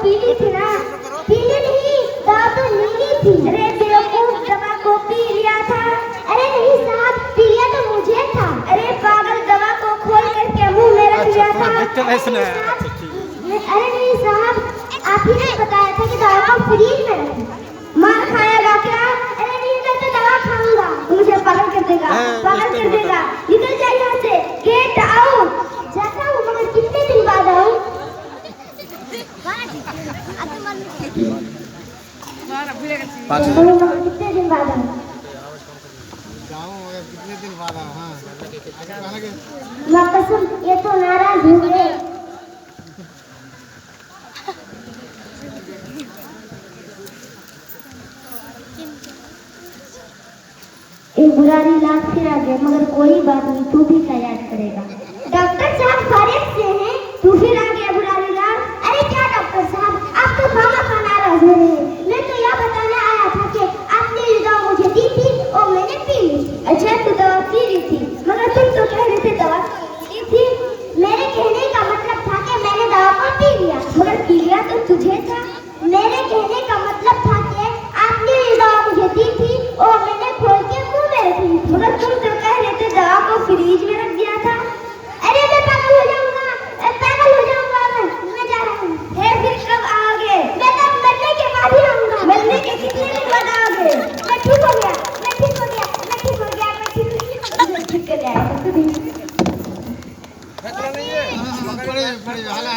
पीली थी ना? पीली नहीं, दवा तो नीली थी। अरे बेवकूफ, दवा को पी लिया था। अरे नहीं साहब, पी लिया तो मुझे था। अरे पागल, दवा को खोल करके मुंह में रख लिया था। अरे नहीं साहब, आप ही ने बताया था कि दवा को फ्रीज में रखें। मार खाएगा क्या? अरे नहीं, मैं तो दवा खाऊंगा। मुझे पागल कर देगा, पागल कर देगा। निकल जाए यहाँ से, गेट आउट। जाता हूँ, मगर कितने दिन बाद आऊँ? कितने दिन बाद आऊँ? कितने दिन बाद हाँ माँ कसम, ये तो नाराज हो गए। एक बुरारी लाख फिर आ गया, मगर कोई बात नहीं, तू भी क्या याद करेगा। डॉक्टर साहब खैरियत से हैं? तू फिर आ गया बुरारी लाख। अरे क्या डॉक्टर साहब, आप तो खाना नाराज हो रहे हैं। मैं तो यह बताने आया था कि आपने ये दवा मुझे दी थी और मैंने पी ली। अच्छा, तू दवा पी ली थी, मगर तुम तो कह रहे थे दवा पी थी। मेरे कहने का मतलब था कि मैंने दवा को पी लिया, मगर पी लिया तो तुझे था। मेरे कहने का मतलब था कि आपने ये दवा मुझे दी थी और मैंने खोल के मुंह में रख ली, मगर तुम तो कह रहे थे दवा को फ्रीज में रख दिया था। अरे मैं पागल हो जाऊंगा, पागल हो जाऊंगा। मैं जा रहा हूँ। फिर कब आओगे? मैं तो मरने के बाद ही आऊंगा। मरने के कितने दिन बाद आओगे? मैं ठीक हो गया, मैं ठीक हो गया, मैं ठीक हो गया, मैं ठीक कर आया। हाला